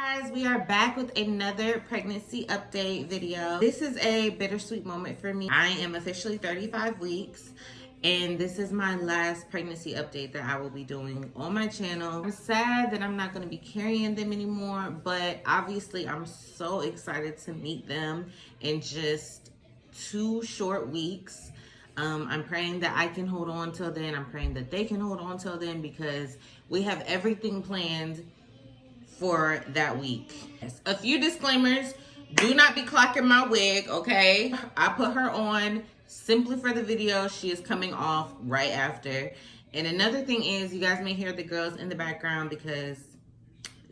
Guys, we are back with another pregnancy update video. This is a bittersweet moment for me. I am officially 35 weeks and this is my last pregnancy update that I will be doing on my channel. I'm sad that I'm not going to be carrying them anymore, but obviously I'm so excited to meet them in just 2 short weeks. I'm praying that I can hold on till then. I'm praying that they can hold on till then because we have everything planned for that week. Yes. A few disclaimers. Do not be clocking my wig, okay? I put her on simply for the video. She is coming off right after. And another thing is, you guys may hear the girls in the background because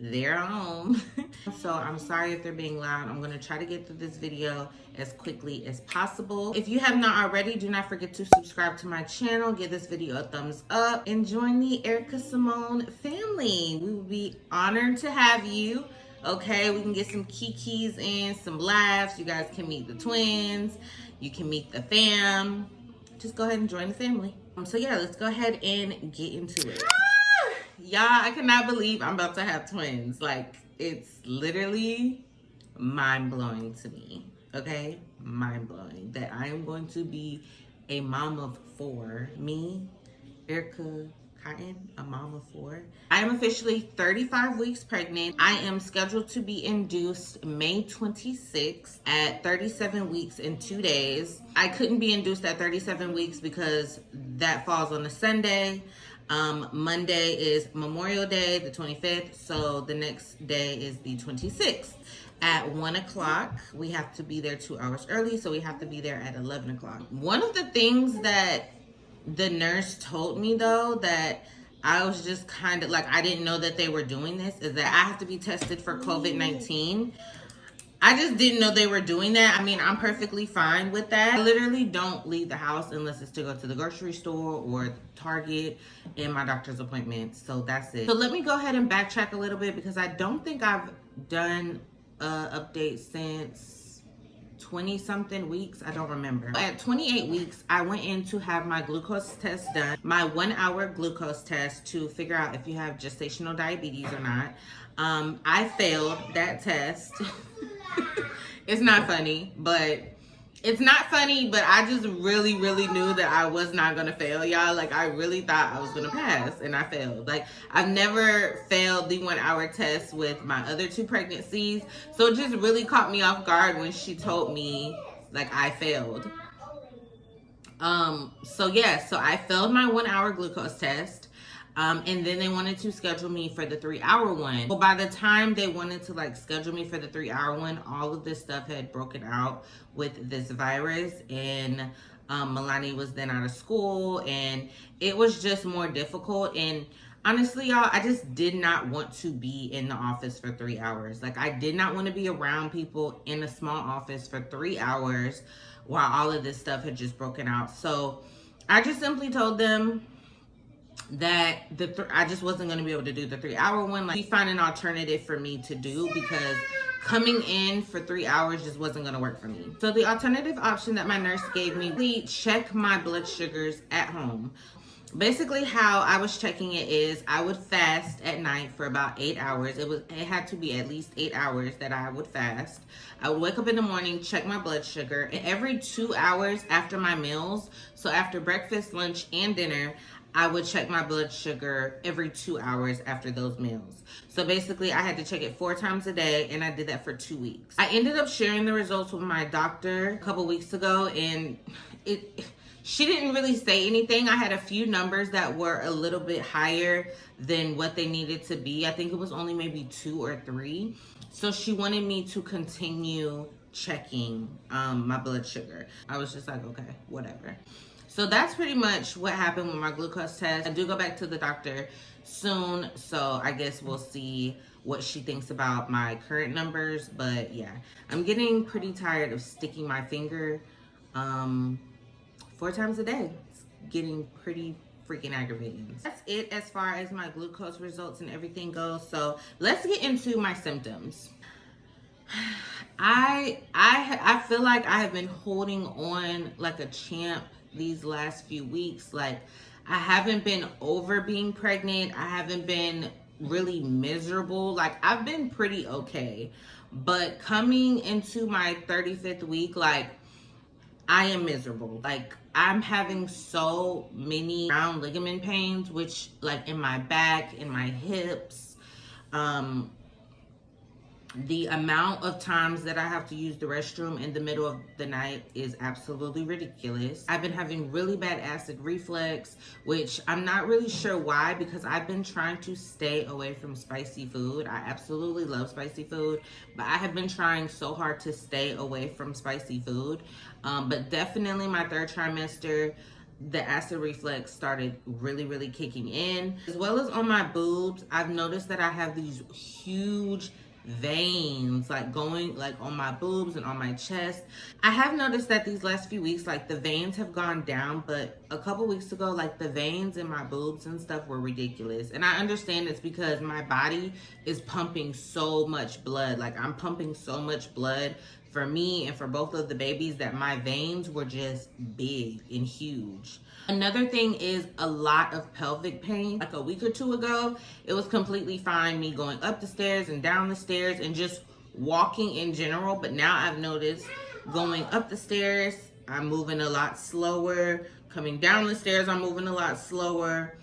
they're home. So I'm sorry if they're being loud. I'm gonna try to get through this video as quickly as possible. If you have not already, do not forget to subscribe to my channel, give this video a thumbs up, and join the Erica Symone family. We will be honored to have you. Okay, we can get some kikis in, some laughs. You guys can meet the twins. You can meet the fam. Just go ahead and join the family. So yeah, let's go ahead and get into it. Y'all, I cannot believe I'm about to have twins. Like, it's literally mind-blowing to me, okay? Mind-blowing that I am going to be a mom of 4. Me, Erica Cotton, a mom of 4. I am officially 35 weeks pregnant. I am scheduled to be induced May 26th at 37 weeks and 2 days. I couldn't be induced at 37 weeks because that falls on a Sunday. Monday is Memorial Day, the 25th, so the next day is the 26th. At 1 o'clock, we have to be there 2 hours early, so we have to be there at 11 o'clock. One of the things that the nurse told me, though, that I was just kind of like, I didn't know that they were doing this, is that I have to be tested for COVID-19. I just didn't know they were doing that. I mean, I'm perfectly fine with that. I literally don't leave the house unless it's to go to the grocery store or Target and my doctor's appointment. So that's it. So let me go ahead and backtrack a little bit because I don't think I've done an update since 20-something weeks. I don't remember. At 28 weeks, I went in to have my glucose test done. My 1-hour glucose test to figure out if you have gestational diabetes or not. I failed that test. It's not funny, but I just really knew that I was not gonna fail, y'all. Like, I really thought I was gonna pass and I failed. Like, I've never failed the 1-hour test with my other 2 pregnancies, so it just really caught me off guard when she told me like I failed. So yeah, so I failed my 1-hour glucose test. And then they wanted to schedule me for the 3-hour one. Well, by the time they wanted to like schedule me for the 3-hour one, all of this stuff had broken out with this virus, and MEILANI was then out of school, and it was just more difficult. And honestly, y'all, I just did not want to be in the office for 3 hours. Like, I did not want to be around people in a small office for 3 hours while all of this stuff had just broken out. So I just simply told them that I just wasn't going to be able to do the 3-hour one. Like, we find an alternative for me to do because coming in for 3 hours just wasn't going to work for me. So the alternative option that my nurse gave me, we check my blood sugars at home. Basically, how I was checking it is I would fast at night for about 8 hours. It had to be at least 8 hours that I would fast. I would wake up in the morning, check my blood sugar, and every 2 hours after my meals, so after breakfast, lunch, and dinner, I would check my blood sugar every 2 hours after those meals. So basically, I had to check it 4 times a day, and I did that for 2 weeks. I ended up sharing the results with my doctor a couple weeks ago, and she didn't really say anything. I had a few numbers that were a little bit higher than what they needed to be. I think it was only maybe 2 or 3. So she wanted me to continue checking my blood sugar. I was just like, okay, whatever. So that's pretty much what happened with my glucose test. I do go back to the doctor soon, so I guess we'll see what she thinks about my current numbers. But yeah, I'm getting pretty tired of sticking my finger 4 times a day. It's getting pretty freaking aggravating. That's it as far as my glucose results and everything goes. So let's get into my symptoms. I feel like I have been holding on like a champ these last few weeks. Like, I haven't been over being pregnant. I haven't been really miserable. Like, I've been pretty okay, but coming into my 35th week, like, I am miserable. Like, I'm having so many round ligament pains, which, like, in my back, in my hips, the amount of times that I have to use the restroom in the middle of the night is absolutely ridiculous. I've been having really bad acid reflux, which I'm not really sure why, because I've been trying to stay away from spicy food. I absolutely love spicy food, but I have been trying so hard to stay away from spicy food. But definitely my third trimester, the acid reflux started really kicking in. As well as on my boobs, I've noticed that I have these huge veins like going like on my boobs and on my chest. I have noticed that these last few weeks, like, the veins have gone down, but a couple weeks ago, like, the veins in my boobs and stuff were ridiculous. And I understand it's because my body is pumping so much blood. Like, I'm pumping so much blood for me and for both of the babies that my veins were just big and huge. Another thing is a lot of pelvic pain. Like a week or two ago, it was completely fine me going up the stairs and down the stairs and just walking in general. But now I've noticed going up the stairs, I'm moving a lot slower. Coming down the stairs, I'm moving a lot slower.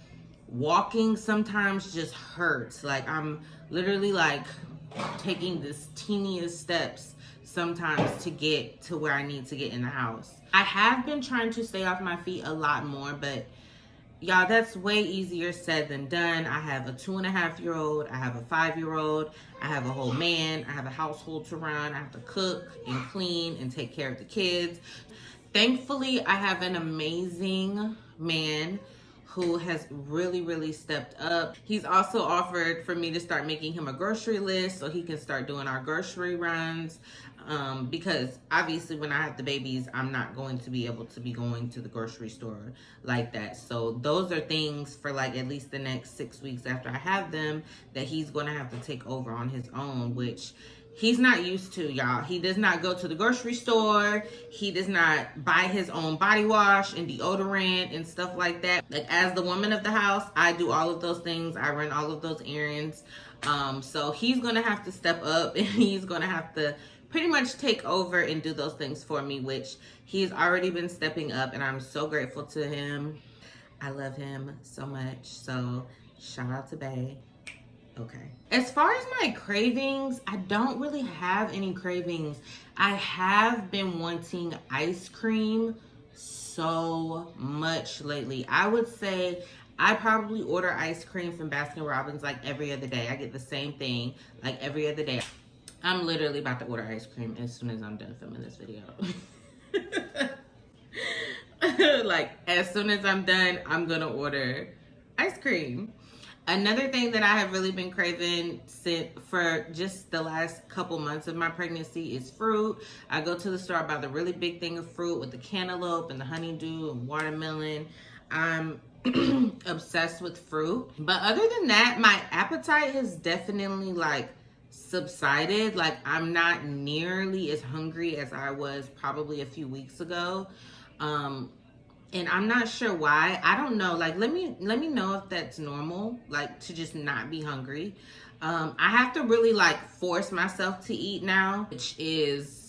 Walking sometimes just hurts. Like, I'm literally like taking this teeniest steps sometimes to get to where I need to get in the house. I have been trying to stay off my feet a lot more, but y'all, that's way easier said than done. I have a 2.5-year-old, I have a 5-year-old, I have a whole man, I have a household to run, I have to cook and clean and take care of the kids. Thankfully, I have an amazing man who has really stepped up. He's also offered for me to start making him a grocery list so he can start doing our grocery runs. Because obviously when I have the babies, I'm not going to be able to be going to the grocery store like that. So those are things for like at least the next 6 weeks after I have them that he's going to have to take over on his own, which he's not used to, y'all. He does not go to the grocery store. He does not buy his own body wash and deodorant and stuff like that. Like, as the woman of the house, I do all of those things. I run all of those errands. So he's going to have to step up and he's going to have to pretty much take over and do those things for me, which he's already been stepping up, and I'm so grateful to him. I love him so much. So shout out to Bae. Okay. As far as my cravings, I don't really have any cravings. I have been wanting ice cream so much lately. I would say I probably order ice cream from Baskin Robbins like every other day. I get the same thing like every other day. I'm literally about to order ice cream as soon as I'm done filming this video. Like, as soon as I'm done, I'm gonna order ice cream. Another thing that I have really been craving for just the last couple months of my pregnancy is fruit. I go to the store, I buy the really big thing of fruit with the cantaloupe and the honeydew and watermelon. I'm obsessed with fruit. But other than that, my appetite has definitely like subsided. Like, I'm not nearly as hungry as I was probably a few weeks ago. And I'm not sure why. I don't know. Like, let me know if that's normal, like, to just not be hungry. I have to really like force myself to eat now, which is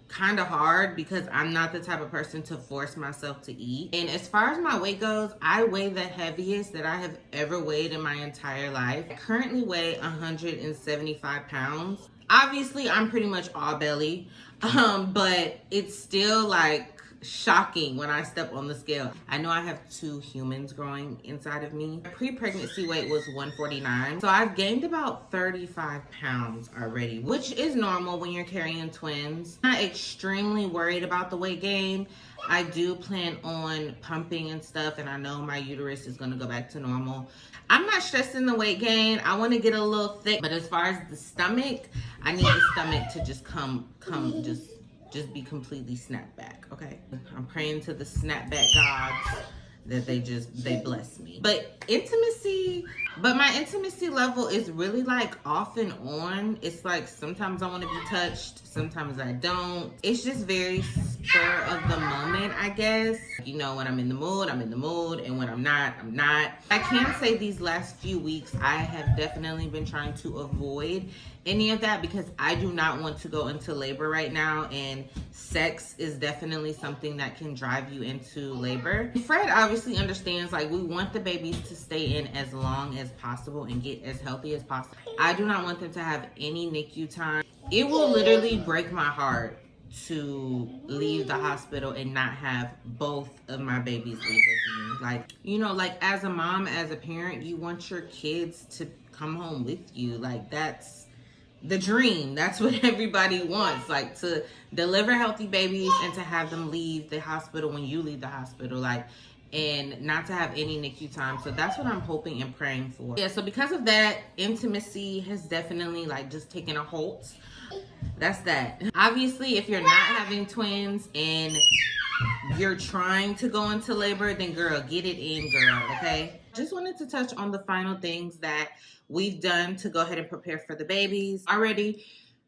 kind of hard because I'm not the type of person to force myself to eat. And as far as my weight goes, I weigh the heaviest that I have ever weighed in my entire life. I currently weigh 175 pounds. Obviously, I'm pretty much all belly, but it's still like shocking when I step on the scale. I know I have 2 humans growing inside of me. My pre-pregnancy weight was 149. So I've gained about 35 pounds already, which is normal when you're carrying twins. I'm not extremely worried about the weight gain. I do plan on pumping and stuff, and I know my uterus is gonna go back to normal. I'm not stressing the weight gain. I wanna get a little thick, but as far as the stomach, I need the stomach to just just be completely snapped back, okay? I'm praying to the snapback gods that they bless me. But my intimacy level is really like off and on. It's like sometimes I want to be touched, sometimes I don't. It's just very spur of the moment, I guess. You know, when I'm in the mood, I'm in the mood, and when I'm not, I'm not. I can say these last few weeks I have definitely been trying to avoid any of that because I do not want to go into labor right now, and sex is definitely something that can drive you into labor. Fred obviously understands, like, we want the babies to stay in as long as possible and get as healthy as possible. I do not want them to have any NICU time. It will literally break my heart to leave the hospital and not have both of my babies leave with me. Like, you know, like as a mom, as a parent, you want your kids to come home with you. Like, that's the dream. That's what everybody wants, like to deliver healthy babies and to have them leave the hospital when you leave the hospital, like, and not to have any NICU time. So that's what I'm hoping and praying for. Yeah, so because of that, intimacy has definitely like just taken a halt. That's that. Obviously, if you're not having twins and you're trying to go into labor, then girl, get it in, girl, okay? Just wanted to touch on the final things that we've done to go ahead and prepare for the babies. Already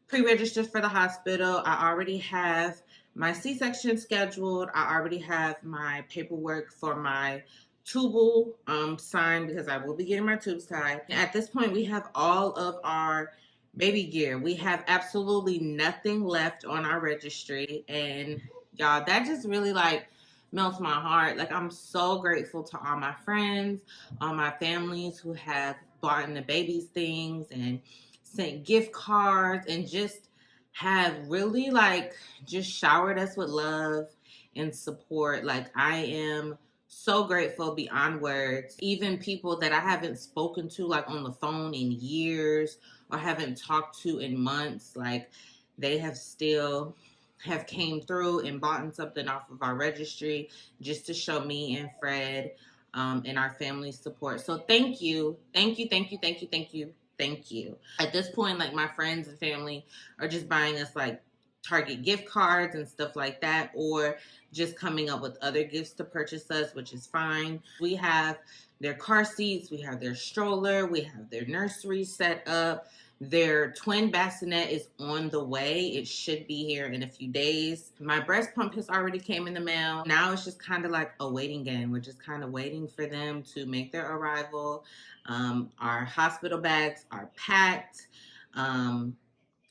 pre-registered for the hospital. I already have my C-section scheduled. I already have my paperwork for my tubal signed because I will be getting my tubes tied. At this point, we have all of our baby gear. We have absolutely nothing left on our registry, and y'all, that just really like melts my heart. Like, I'm so grateful to all my friends, all my families who have bought in the babies things and sent gift cards and just have really like just showered us with love and support. Like, I am so grateful beyond words. Even people that I haven't spoken to like on the phone in years or haven't talked to in months, like, they have still have came through and bought something off of our registry just to show me and Fred and our family support. So thank you. Thank you, thank you, thank you, thank you, thank you. At this point, like, my friends and family are just buying us like Target gift cards and stuff like that, or just coming up with other gifts to purchase us, which is fine. We have their car seats, we have their stroller, we have their nursery set up. Their twin bassinet is on the way. It should be here in a few days. My breast pump has already came in the mail. Now it's just kind of like a waiting game. We're just kind of waiting for them to make their arrival. Our hospital bags are packed.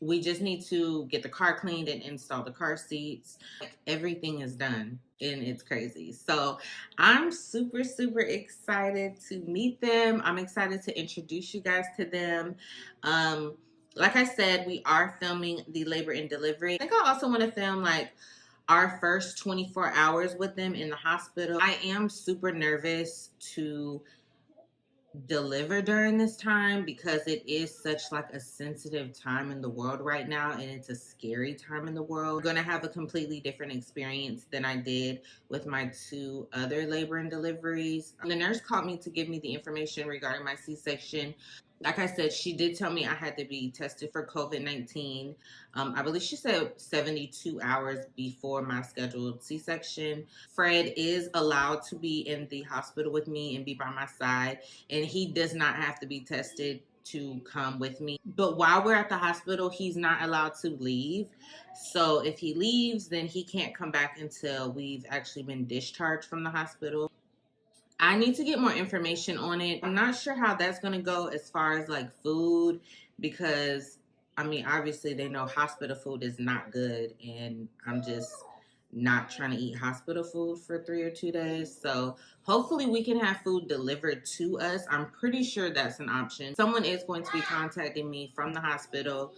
We just need to get the car cleaned and install the car seats. Like, everything is done, and it's crazy. So I'm super, super excited to meet them. I'm excited to introduce you guys to them. Like I said, we are filming the labor and delivery. I think I also want to film like our first 24 hours with them in the hospital. I am super nervous to deliver during this time because it is such like a sensitive time in the world right now, and it's a scary time in the world. I'm gonna have a completely different experience than I did with my 2 other labor and deliveries. The nurse called me to give me the information regarding my C-section. Like I said, she did tell me I had to be tested for COVID-19. I believe she said 72 hours before my scheduled C-section. Fred is allowed to be in the hospital with me and be by my side, and he does not have to be tested to come with me. But while we're at the hospital, he's not allowed to leave. So if he leaves, then he can't come back until we've actually been discharged from the hospital. I need to get more information on it. I'm not sure how that's going to go as far as like food, because I mean, obviously they know hospital food is not good, and I'm just not trying to eat hospital food for 3 or 2 days. So hopefully we can have food delivered to us. I'm pretty sure that's an option. Someone is going to be contacting me from the hospital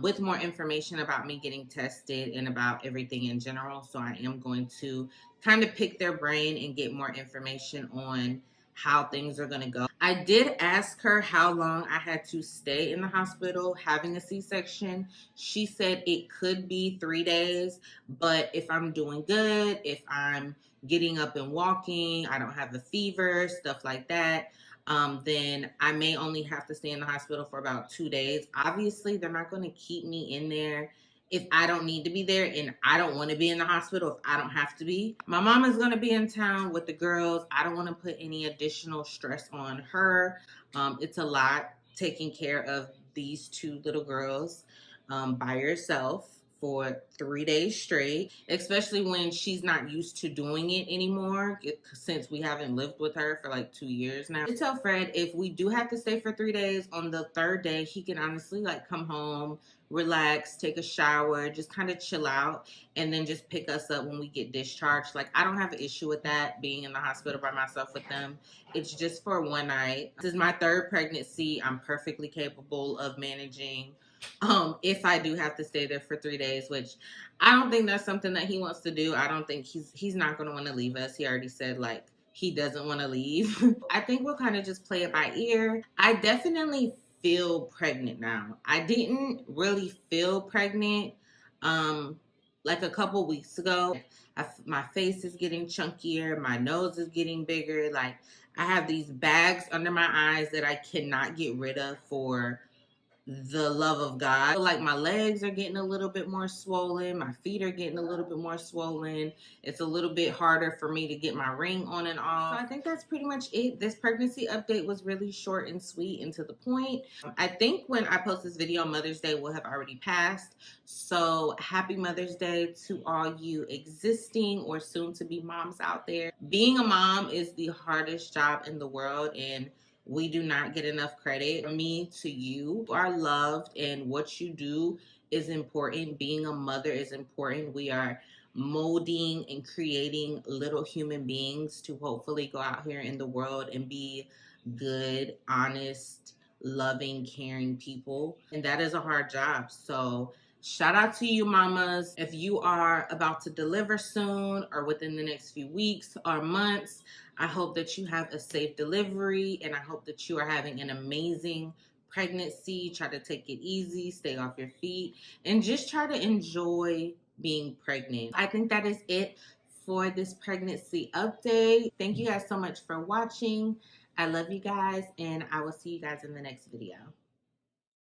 with more information about me getting tested and about everything in general. So I am going to kind of pick their brain and get more information on how things are going to go. I did ask her how long I had to stay in the hospital having a C-section. She said it could be 3 days, but if I'm doing good, if I'm getting up and walking, I don't have a fever, stuff like that, then I may only have to stay in the hospital for about 2 days. Obviously, they're not going to keep me in there if I don't need to be there and I don't want to be in the hospital, if I don't have to be. My mom is going to be in town with the girls. I don't want to put any additional stress on her. It's a lot taking care of these two little girls by yourself for 3 days straight, especially when she's not used to doing it anymore since we haven't lived with her for like 2 years now. I tell Fred if we do have to stay for 3 days, on the third day, he can honestly like come home, relax, take a shower, just kind of chill out, and then just pick us up when we get discharged. Like, I don't have an issue with that, being in the hospital by myself with them. It's just for one night. This is my third pregnancy. I'm perfectly capable of managing if I do have to stay there for 3 days, which I don't think that's something that he wants to do. I don't think he's not going to want to leave us. He already said like he doesn't want to leave. I think we'll kind of just play it by ear. I definitely feel pregnant now. I didn't really feel pregnant like a couple weeks ago. My face is getting chunkier, my nose is getting bigger. Like, I have these bags under my eyes that I cannot get rid of for the love of God. I feel like my legs are getting a little bit more swollen. My feet are getting a little bit more swollen. It's a little bit harder for me to get my ring on and off. So I think that's pretty much it. This pregnancy update was really short and sweet and to the point. I think when I post this video, Mother's Day will have already passed. So happy Mother's Day to all you existing or soon to be moms out there. Being a mom is the hardest job in the world, and we do not get enough credit. From me to you are loved, and what you do is important. Being a mother is important. We are molding and creating little human beings to hopefully go out here in the world and be good, honest, loving, caring people. And that is a hard job. So shout out to you, mamas. If you are about to deliver soon or within the next few weeks or months, I hope that you have a safe delivery, and I hope that you are having an amazing pregnancy. Try to take it easy, stay off your feet, and just try to enjoy being pregnant. I think that is it for this pregnancy update. Thank you guys so much for watching. I love you guys, and I will see you guys in the next video.